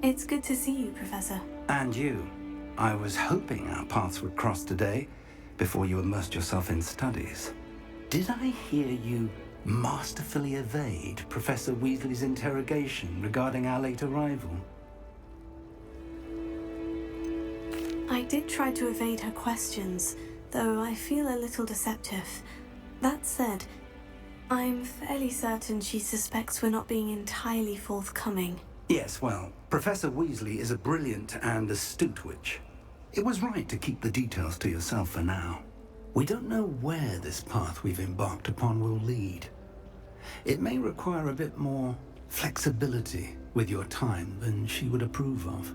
It's good to see you, Professor. And you. I was hoping our paths would cross today, before you immersed yourself in studies. Did I hear you masterfully evade Professor Weasley's interrogation regarding our late arrival? I did try to evade her questions, though I feel a little deceptive. That said, I'm fairly certain she suspects we're not being entirely forthcoming. Yes, well, Professor Weasley is a brilliant and astute witch. It was right to keep the details to yourself for now. We don't know where this path we've embarked upon will lead. It may require a bit more flexibility with your time than she would approve of.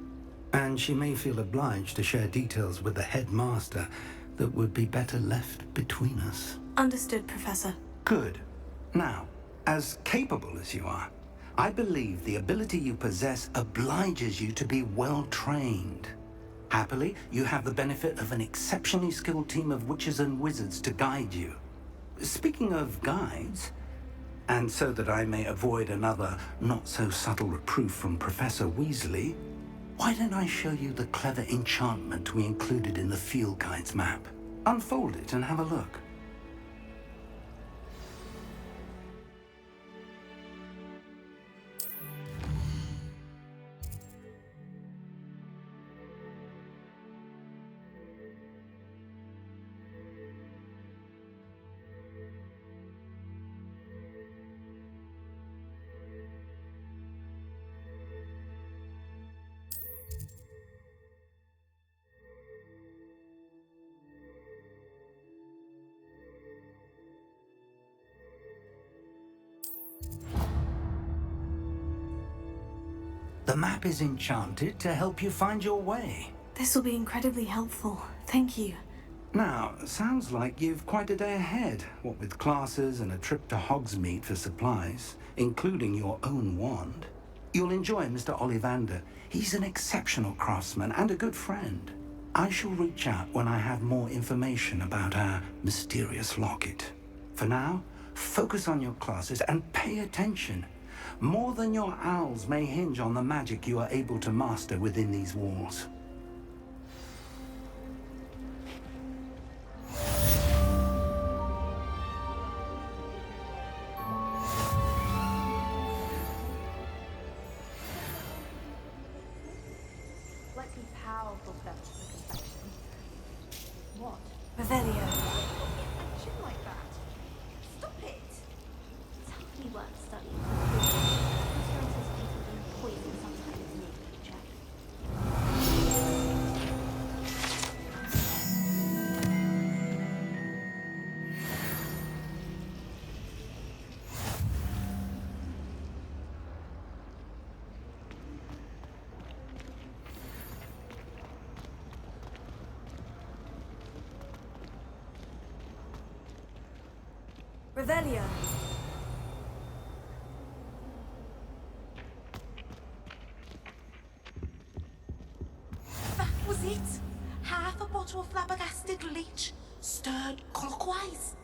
And she may feel obliged to share details with the headmaster that would be better left between us. Understood, Professor. Good. Now, as capable as you are, I believe the ability you possess obliges you to be well-trained. Happily, you have the benefit of an exceptionally skilled team of witches and wizards to guide you. Speaking of guides, and so that I may avoid another not-so-subtle reproof from Professor Weasley, why don't I show you the clever enchantment we included in the field guide's map? Unfold it and have a look. The map is enchanted to help you find your way. This will be incredibly helpful. Thank you. Now, sounds like you've quite a day ahead, what with classes and a trip to Hogsmeade for supplies, including your own wand. You'll enjoy Mr. Ollivander. He's an exceptional craftsman and a good friend. I shall reach out when I have more information about our mysterious locket. For now, focus on your classes and pay attention. More than your owls may hinge on the magic you are able to master within these walls. Slightly powerful touch for confection. What? Revelio. Action like that? Stop it! It's hardly worth studying. Poison sometimes need to be checked. Revelio. That was it! Half a bottle of flabbergasted leech, stirred clockwise.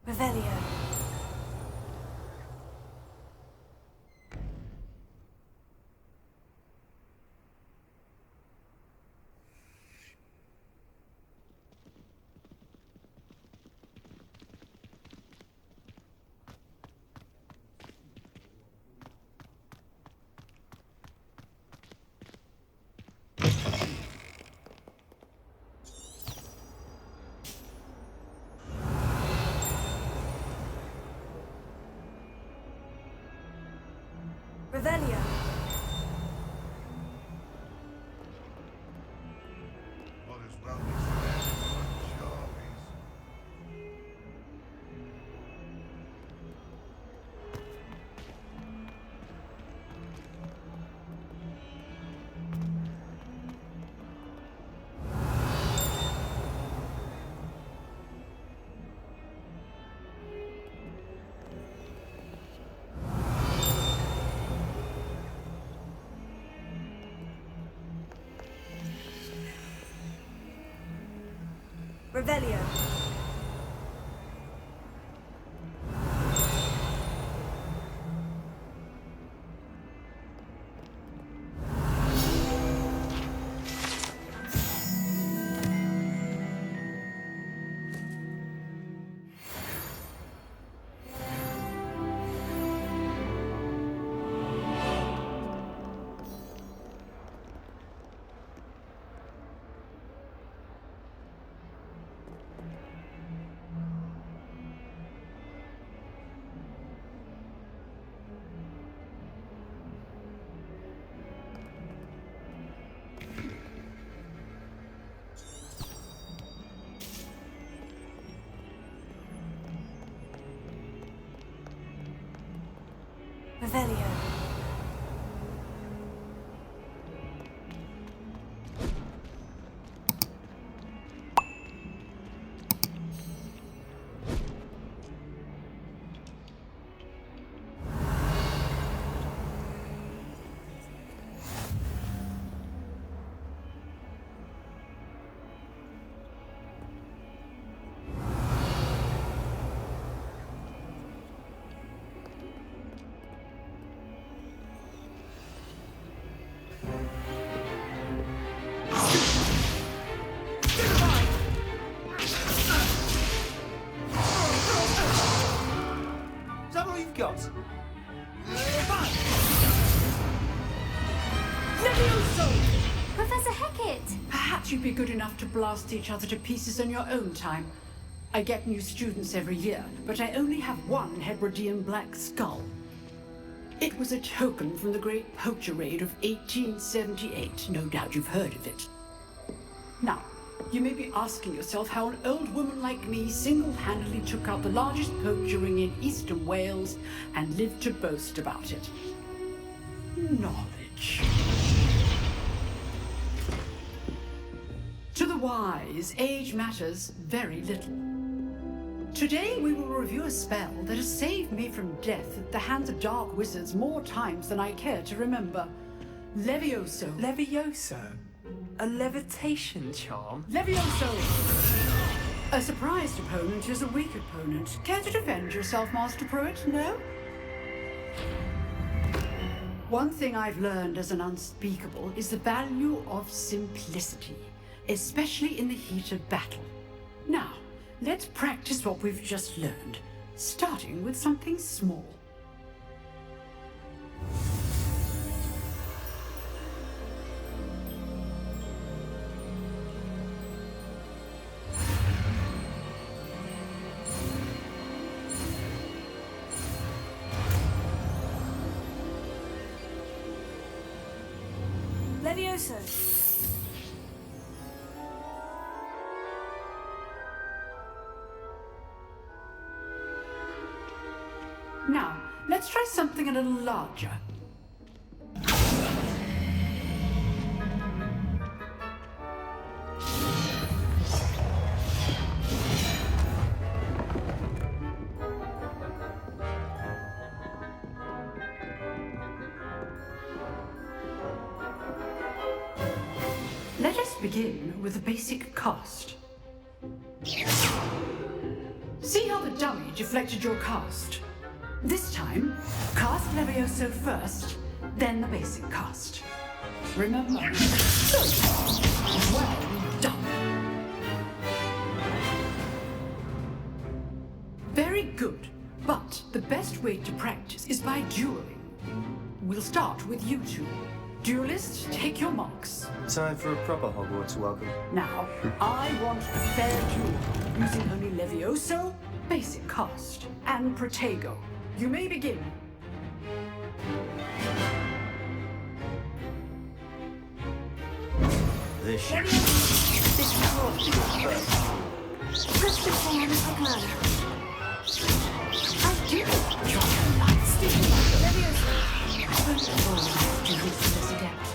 Revelio. Revelio. What is well is Revelio. Revelio. Is that all you've got? Leviosa! Professor Hecat! Perhaps you'd be good enough to blast each other to pieces in your own time. I get new students every year, but I only have one Hebridean black skull. It was a token from the Great Poacher Raid of 1878. No doubt you've heard of it. Now, you may be asking yourself how an old woman like me single-handedly took out the largest poacher ring in eastern Wales and lived to boast about it. Knowledge. To the wise, age matters very little. Today we will review a spell that has saved me from death at the hands of dark wizards more times than I care to remember. Levioso. Leviosa? A levitation charm? Levioso! A surprised opponent is a weak opponent. Care to defend yourself, Master Pruitt? No? One thing I've learned as an unspeakable is the value of simplicity, especially in the heat of battle. Now, let's practice what we've just learned, starting with something small. Leviosa. Now, let's try something a little larger. Let us begin with the basic cast. See how the dummy deflected your cast? This time, cast Levioso first, then the basic cast. Remember? Well done. Very good, but the best way to practice is by dueling. We'll start with you two. Duelists, take your marks. Time for a proper Hogwarts welcome. Now, I want a fair duel, using only Levioso, basic cast, and Protego. You may begin. This shit. Just before I was like I do. Your light stick. Leviosa. First of all, do you see this adept?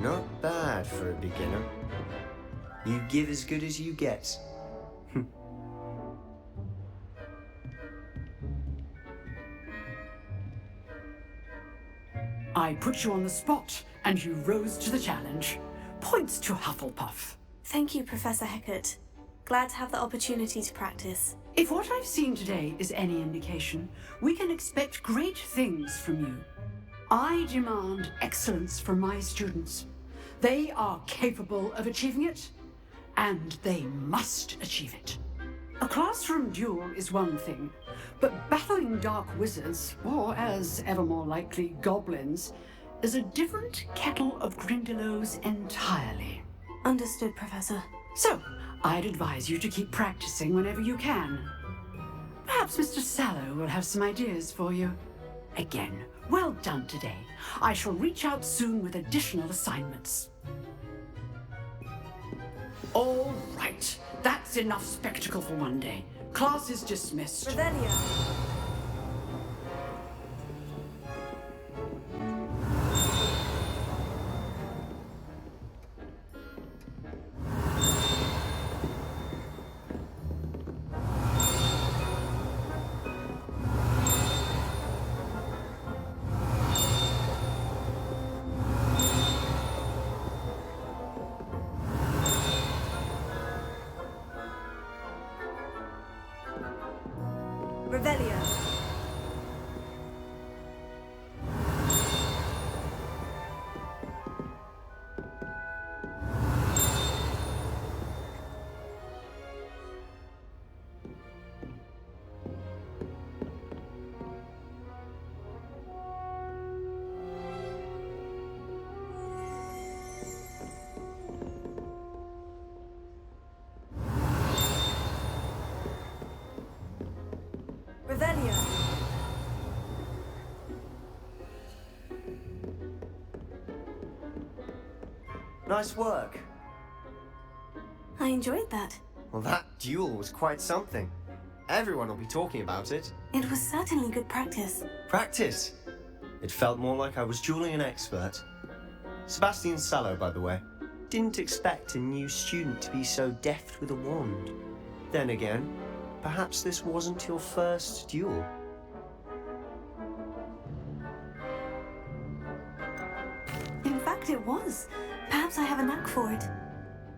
Not bad for a beginner. You give as good as you get. I put you on the spot, and you rose to the challenge. Points to Hufflepuff. Thank you, Professor Hecat. Glad to have the opportunity to practice. If what I've seen today is any indication, we can expect great things from you. I demand excellence from my students. They are capable of achieving it, and they must achieve it. A classroom duel is one thing, but battling dark wizards, or as ever more likely, goblins, is a different kettle of Grindylows entirely. Understood, Professor. So, I'd advise you to keep practicing whenever you can. Perhaps Mr. Sallow will have some ideas for you. Again, well done today. I shall reach out soon with additional assignments. All right, that's enough spectacle for one day. Class is dismissed. Revelio. Revelio. Revelio. Nice work. I enjoyed that. Well, that duel was quite something. Everyone will be talking about it. It was certainly good practice. Practice. It felt more like I was dueling an expert. Sebastian Sallow, by the way. Didn't expect a new student to be so deft with a wand. Then again, perhaps this wasn't your first duel. In fact, it was. Perhaps I have a knack for it.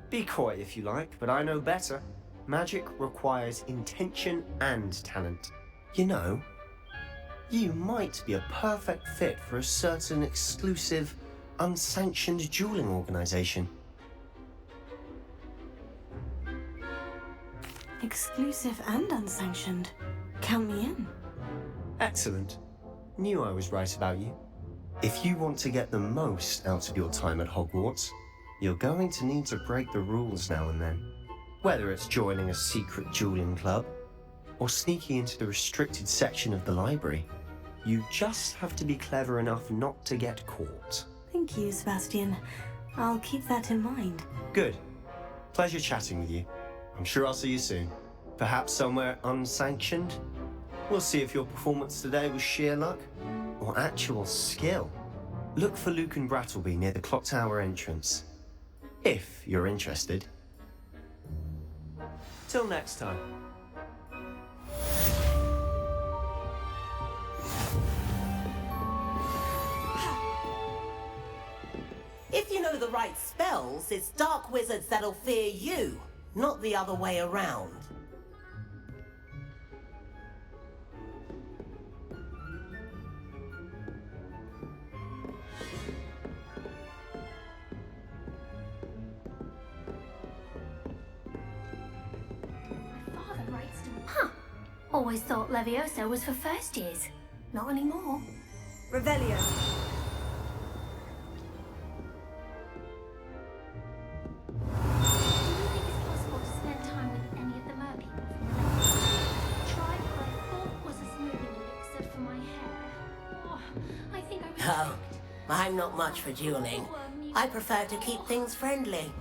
Be coy if you like, but I know better. Magic requires intention and talent. You know, you might be a perfect fit for a certain exclusive, unsanctioned dueling organization. Exclusive and unsanctioned. Count me in. Excellent. Knew I was right about you. If you want to get the most out of your time at Hogwarts, you're going to need to break the rules now and then. Whether it's joining a secret dueling club, or sneaking into the restricted section of the library, you just have to be clever enough not to get caught. Thank you, Sebastian. I'll keep that in mind. Good. Pleasure chatting with you. I'm sure I'll see you soon. Perhaps somewhere unsanctioned? We'll see if your performance today was sheer luck or actual skill. Look for Luke and Brattleby near the clock tower entrance, if you're interested. Till next time. If you know the right spells, it's dark wizards that'll fear you, not the other way around. Father writes to me. Huh. Always thought Leviosa was for first years. Not anymore. Revelio. Oh, I'm not much for dueling. I prefer to keep things friendly.